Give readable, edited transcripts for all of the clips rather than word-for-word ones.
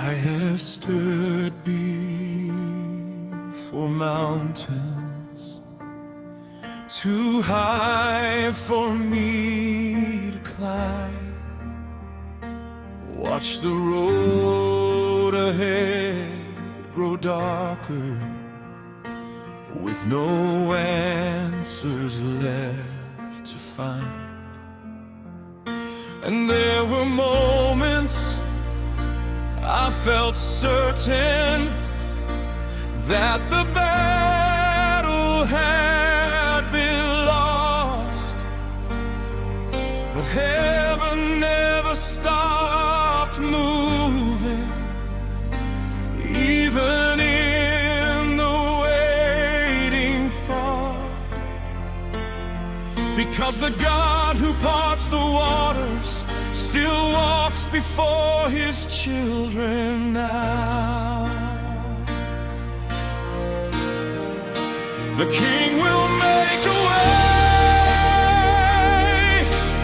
I have stood before mountains too high for me to climb. Watch the road ahead grow darker, with no answers left to find. And there were moments I felt certain that the battle had been lost, but heaven never stopped moving, even in the waiting fog. Because the God who parts the waters still walks before his children now. The King will make a way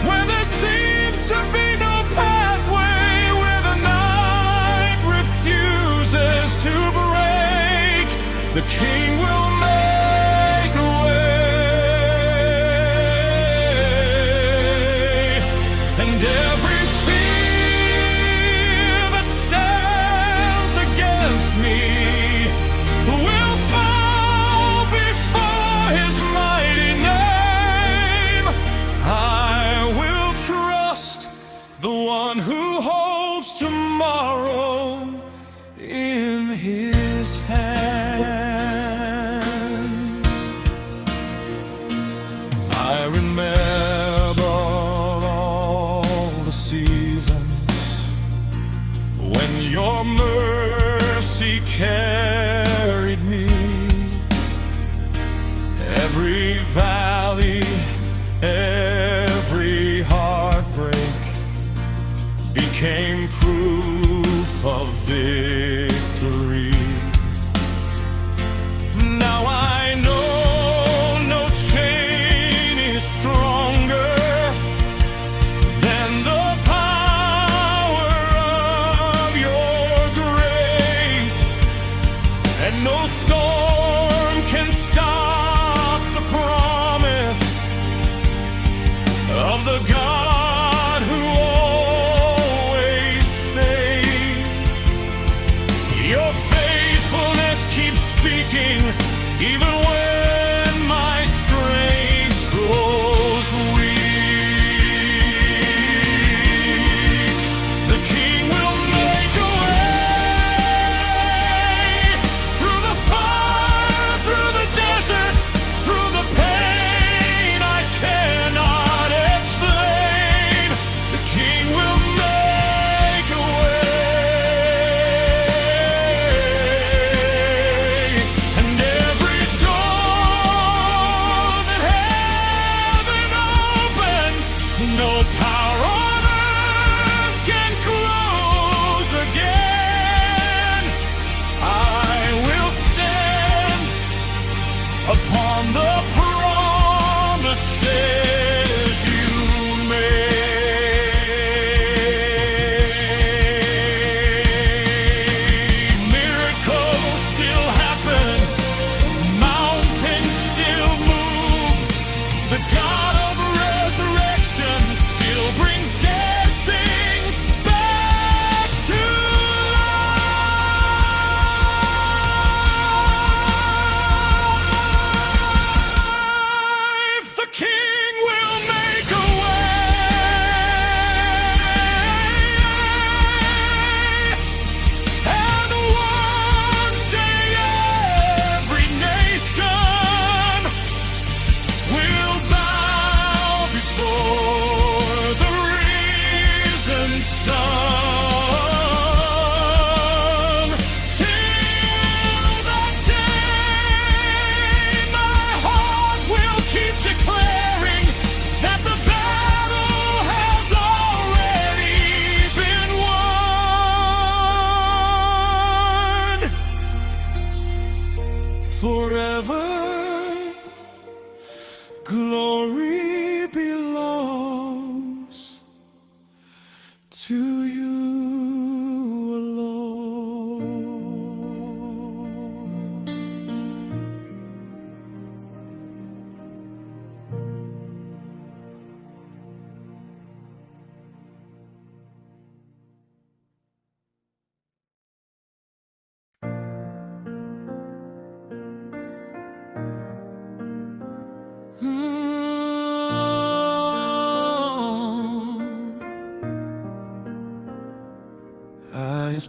where there seems to be no pathway, where the night refuses to break. The King will make a way, and every fear that stands against me will fall before his mighty name. I will trust the one who holds tomorrow in his hands. I remember all the seasons when your mercy carried me. Every valley, every heartbreak became proof of victory. Now I know no chain is stronger than the power of your grace, and no storm can stop the promise of the God who always saves. Your faithfulness keeps speaking even when my strength grows weak. The King will make a way through the fire, through the desert, through the pain I cannot explain.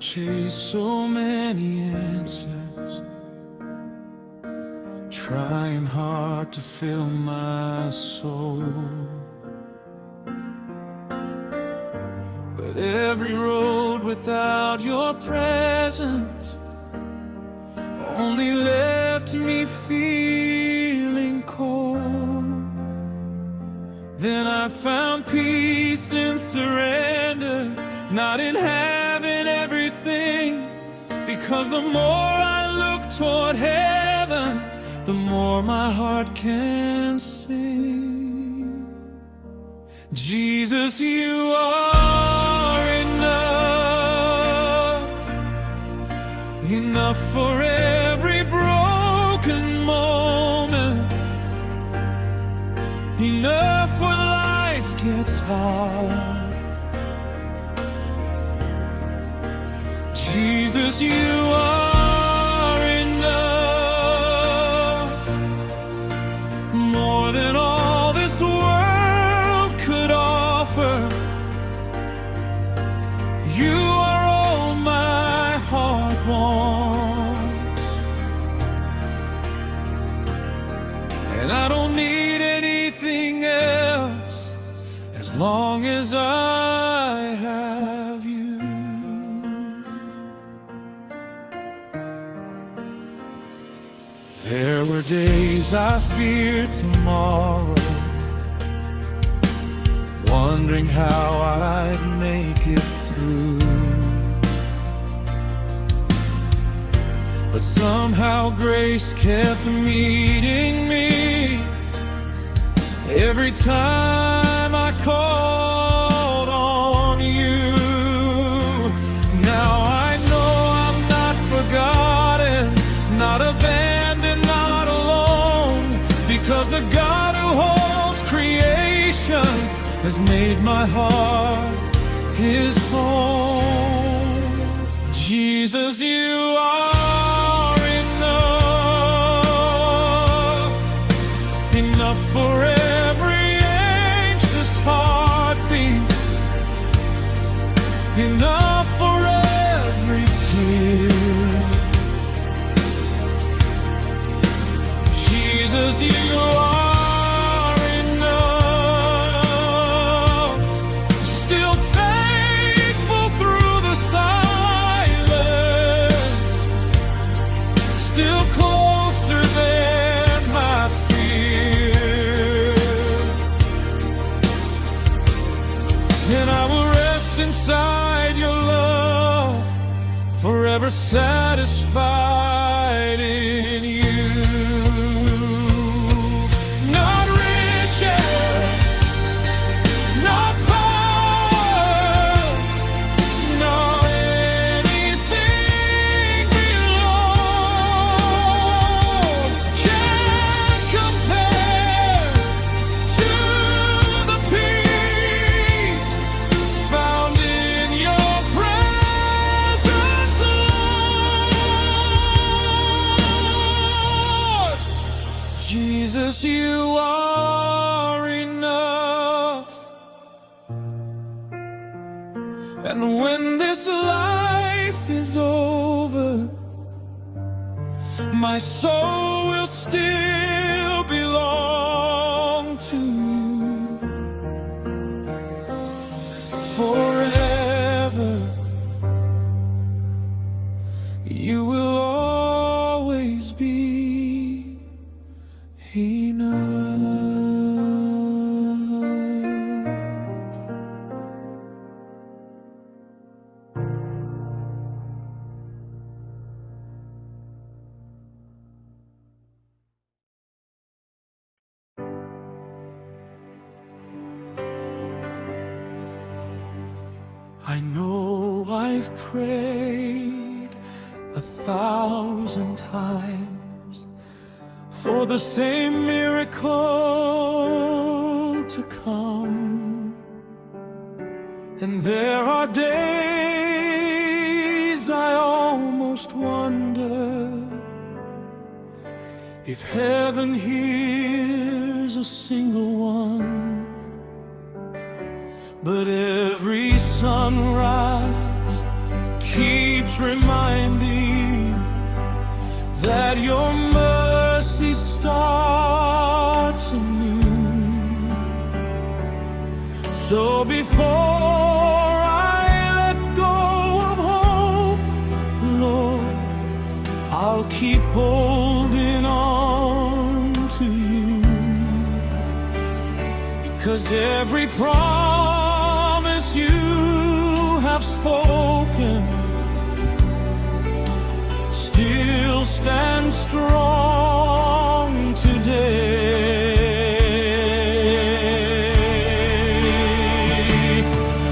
chase so many answers, trying hard to fill my soul. But every road without your presence only left me feeling cold. Then I found peace in surrender, not in having everything, because the more I look toward heaven, the more my heart can sing. Jesus, you are enough, enough for every broken moment, enough when life gets hard. Jesus, you are enough, more than all this world could offer. You are all my heart wants, and I don't need anything else as long as I have you. There were days I feared tomorrow, wondering how I'd make it through. But somehow grace kept meeting me every time I called on you. Now I know I'm not forgotten, not abandoned, not alone, because the God who holds creation has made my heart his home. Jesus, you are enough, enough for every anxious heartbeat, enough for every tear. Jesus, you are enough, still faithful through the silence, still closer than my fear. And I will rest inside your love, forever satisfied in you. Not riches, not power, not anything below can compare to the peace found in your presence, Lord. Jesus, you are enough. And when this life is over, my soul will still belong to you forever. You will always be enough. I know I've prayed 1,000 times for the same miracle to come, and there are days I almost wonder if heaven hears a single one. But every sunrise keeps reminding that your mercy starts anew. So before I let go of hope, Lord, I'll keep holding on to you, 'cause every promise you have spoken still stands strong today.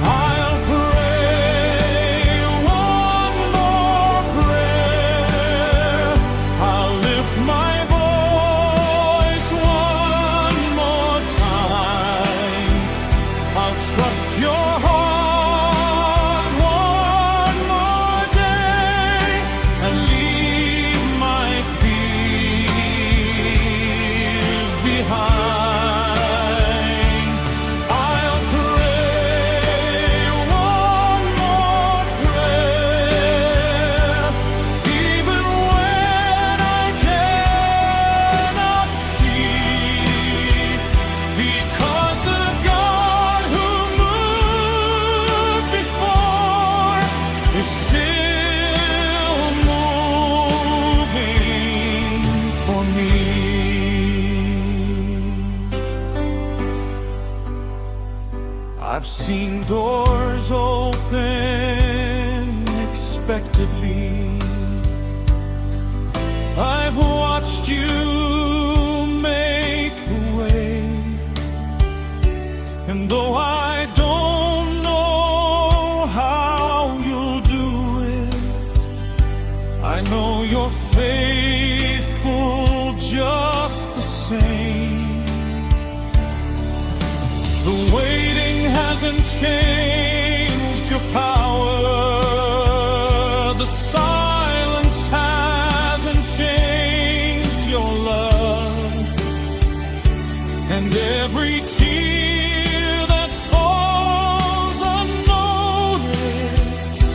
I'll pray one more prayer. I'll lift my voice one more time. I'll trust your heart one more day and leave my fears behind. I'll pray one more prayer, even when I cannot see, because the God who moved before is still moving for me. I've seen doors open unexpectedly. I've watched you make a way, and though I don't know how you'll do it, I know you're faithful just the same. The waiting hasn't changed your power. The silence hasn't changed your love. And every tear that falls unnoticed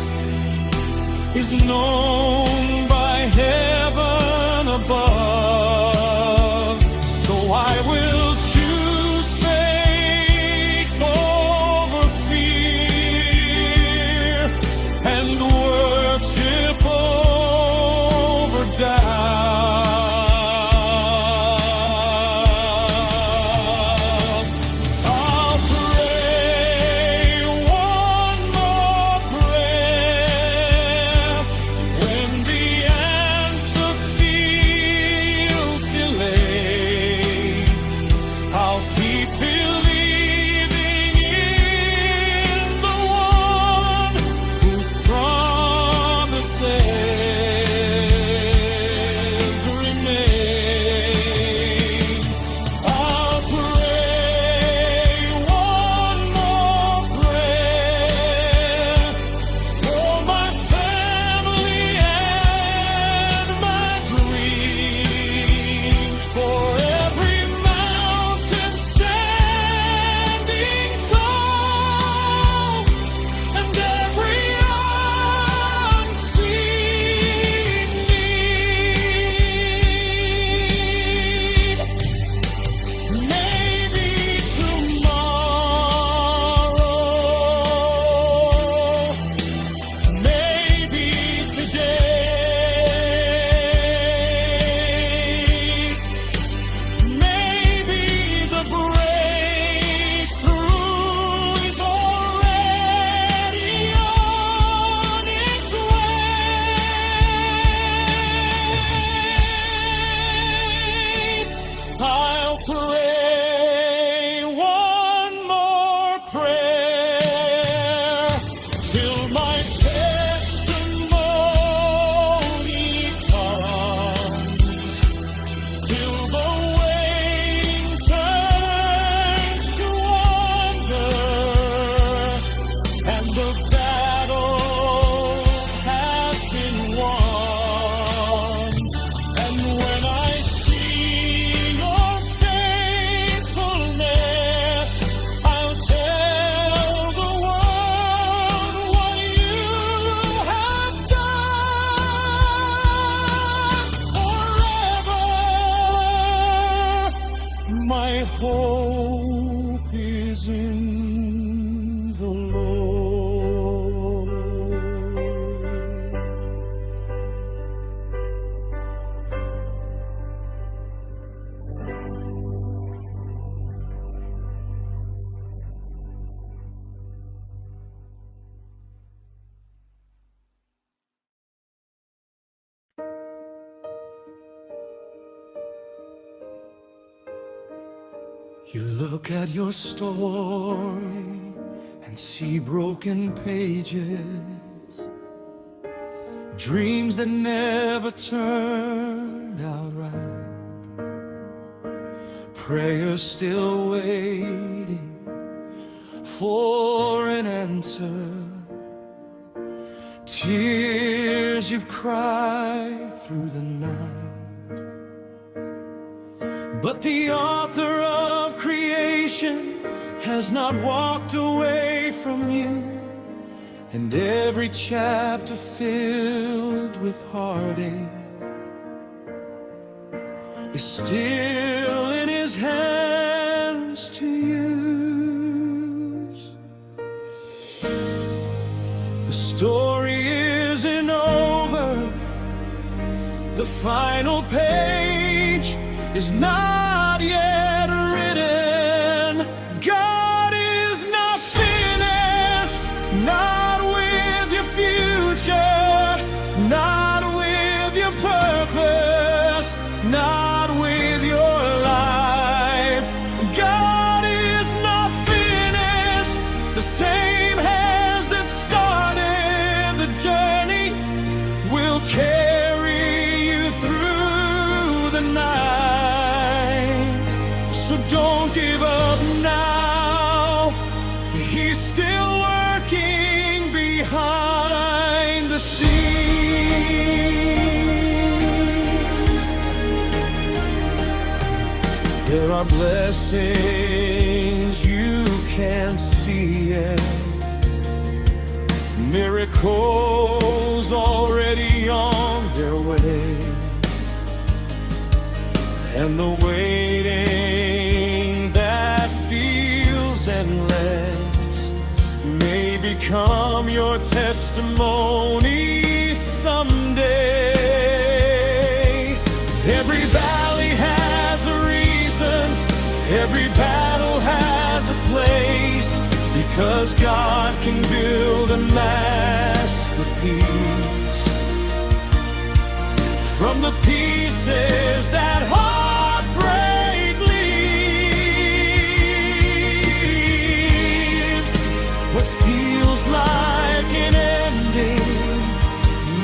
is known by heaven above. So I will choose faith over fear and worship over doubt. I'll pray one more prayer when the answer feels delayed. I'll keep believing in the one whose promises remain. I'll pray one more prayer for my family and my dreams, for every mountain standing tall and every unseen need. Maybe tomorrow, maybe today, maybe the breakthrough is already on its way. I'll pray one more prayer till my testimony comes, till the waiting turns to wonder and the battle has been won. And when I see your faithfulness, I'll tell You look at your story and see broken pages, dreams that never turned out right, prayers still waiting for an answer, tears you've cried through the night. But the author of creation has not walked away from you, and every chapter filled with heartache is still in his hands to use. The story isn't over. The final page is not yet written. God is not finished, not with your future, not with your purpose, not with your life. God is not finished. The same hands that started the journey will carry you through the night. So don't give up now. He's still working behind the scenes. There are blessings you can't see yet, miracles already on their way, and the waiting that feels endless may become your testimony someday. Every valley has a reason, every battle has a place, because God can build a masterpiece from the pieces that heartbreak leaves. What feels like an ending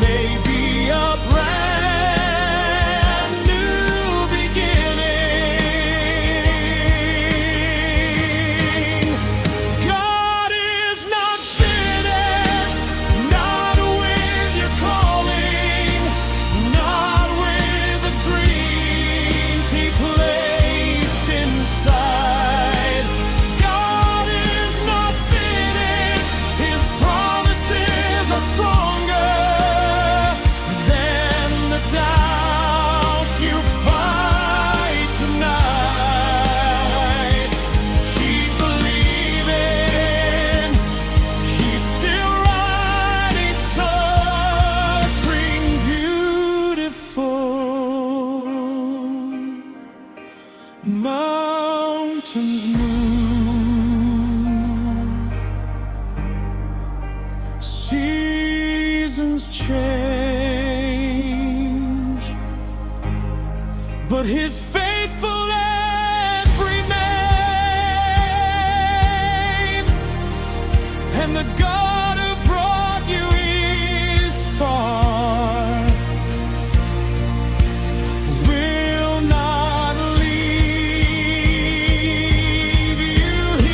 may be a brand new beginning. God is not finished, not with your calling, not with the dreams He placed inside. God is not finished. His promises are stronger than the doubts you fight tonight. Keep believing. He's still writing something beautiful. Mountains move, seasons change, but His faithfulness remains, and the God who brought you is far, will not leave you here.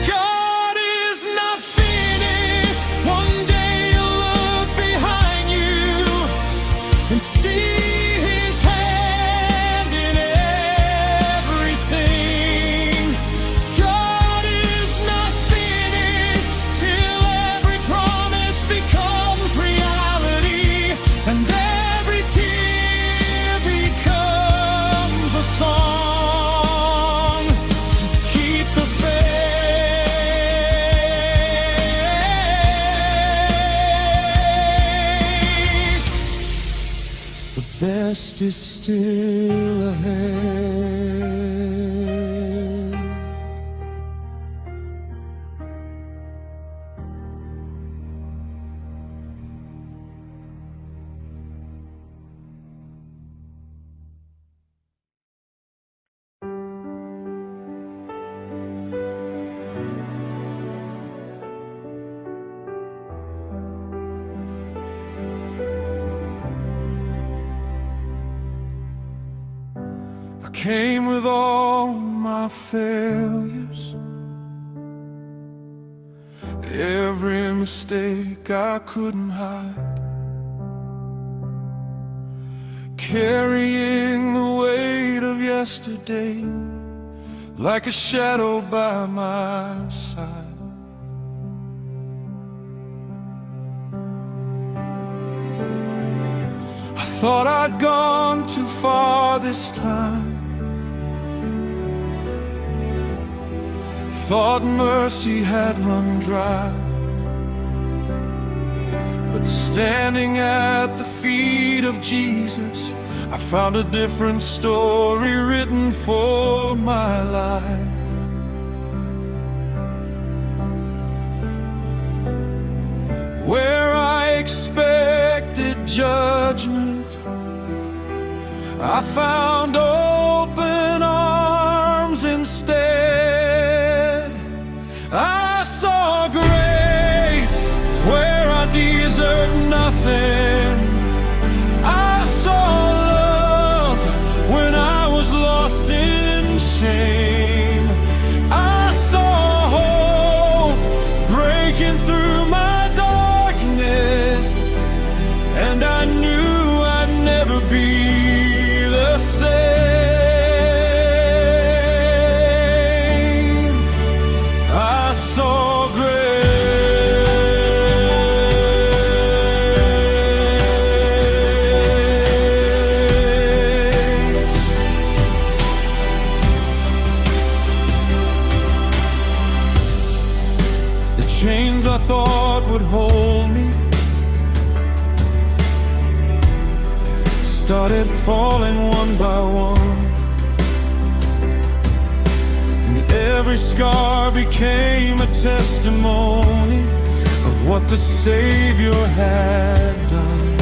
God is not finished. One day you'll look behind you and see His hand in everything. God is not finished till every promise becomes reality, and every tear becomes a song. Keep the faith. The best is still ahead. came with all my failures, every mistake I couldn't hide, carrying the weight of yesterday like a shadow by my side. I thought I'd gone too far this time, thought mercy had run dry, but standing at the feet of Jesus, I found a different story written for my life. Where I expected judgment, I found open arms instead. I saw grace where I deserved nothing. I saw love when I was lost in shame. I saw hope breaking through my darkness, and I knew I'd never be the same. I saw grace. The chains I thought would hold me started falling one by one, and every scar became a testimony of what the Savior had done.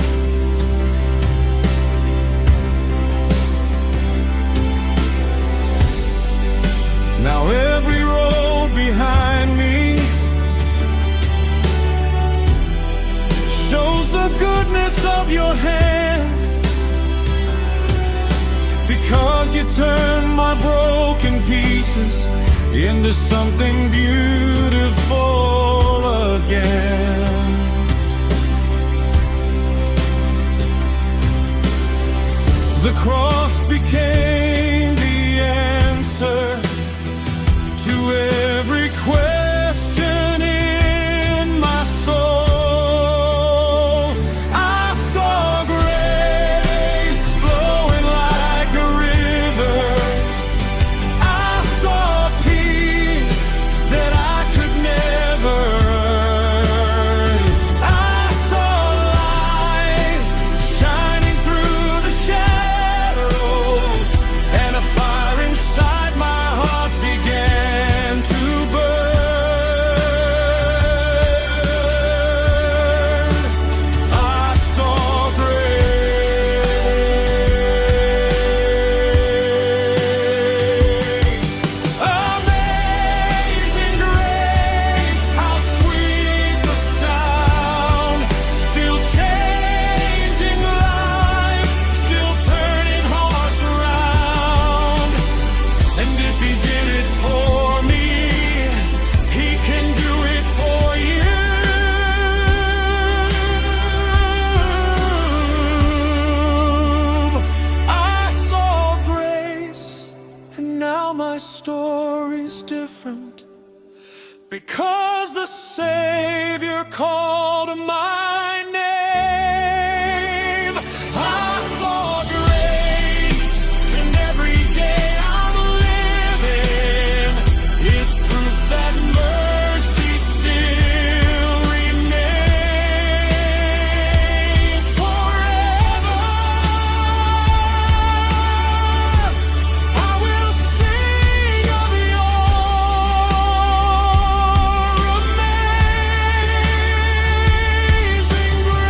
Now every road behind me shows the goodness of your hand, because you turn my broken pieces into something beautiful again. The cross became the answer to every question in my soul. I saw grace flowing like a river. I saw peace that I could never earn. I saw light shining through the shadows, and a fire inside my heart began to burn. I saw grace. Amazing grace, how sweet the sound, still changing lives, still turning hearts around. And if he did it for me, he can do it for you. I saw grace, and now my story's different, because the Savior called my name. I saw grace, and every day I'm living is proof that mercy still remains forever. I will sing of your amazing grace.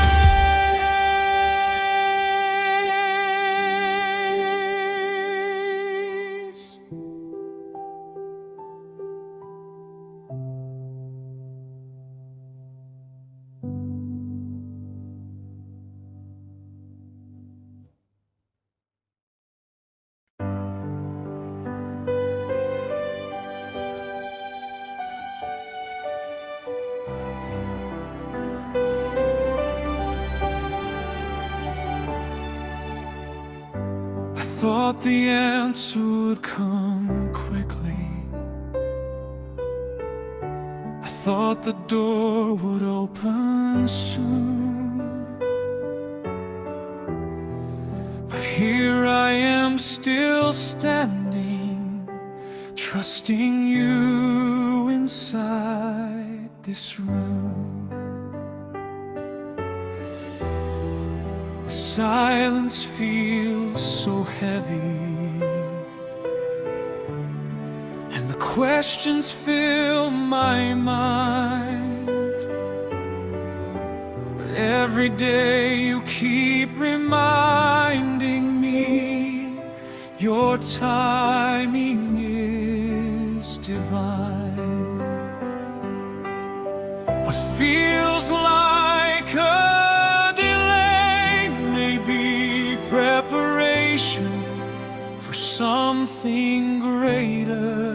thought the answer would come quickly. I thought the door would open soon. But here I am still standing, trusting you inside this room. Silence feels so heavy, and the questions fill my mind. But every day you keep reminding me your timing is divine. What feels like a preparation for something greater.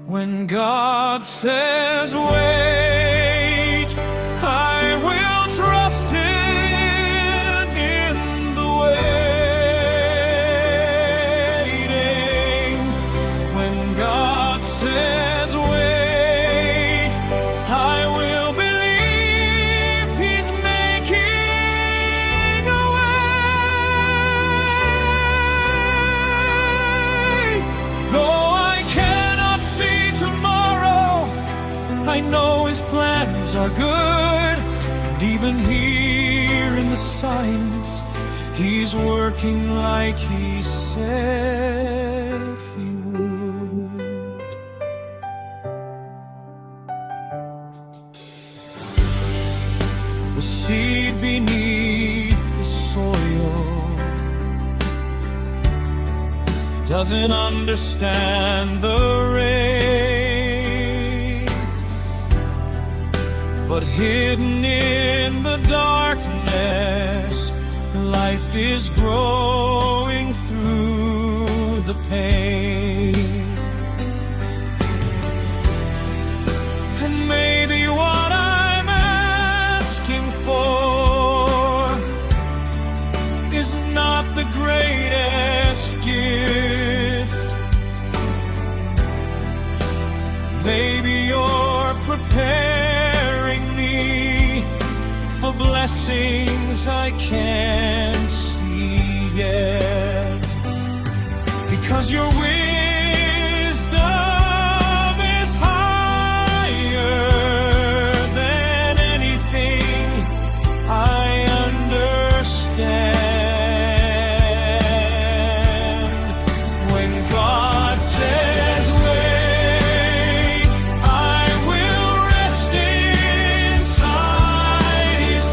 When God says wait, I will trust Him in the waiting. When God says wait, I will believe He's making a way. Though I cannot see tomorrow, I know His plans are good. And even here in the silence, He's working like He said He would. The seed beneath the soil doesn't understand the rain, but hidden in the darkness, life is growing through the pain. And maybe what I'm asking for is not the greatest gift. Maybe you're preparing me for blessings I can't see yet, because your wisdom is higher than anything I understand. When God says wait, I will rest inside His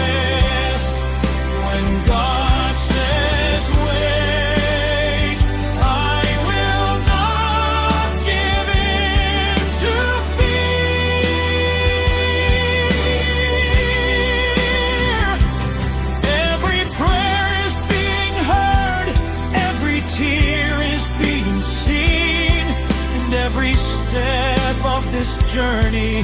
promise. When God says wait, I will not give in to fear. Every prayer is being heard, every tear is being seen, and every step of this journey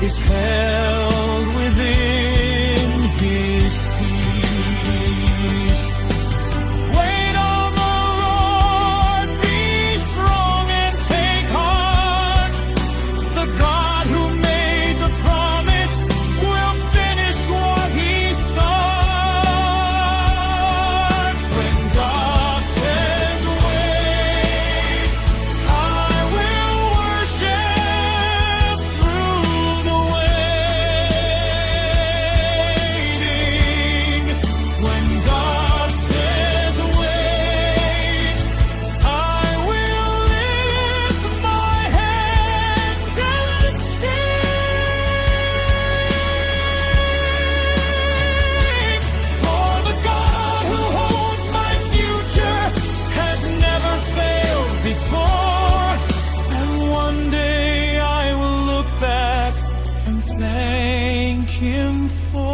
is held within His peace. Wait on the Lord, be strong and take heart. The God who made the promise will finish what He starts. When God says wait, I will worship through the waiting. When God says wait, I will lift my hands and sing. For the God who holds my future has never failed before, and one day I will look back and thank Him for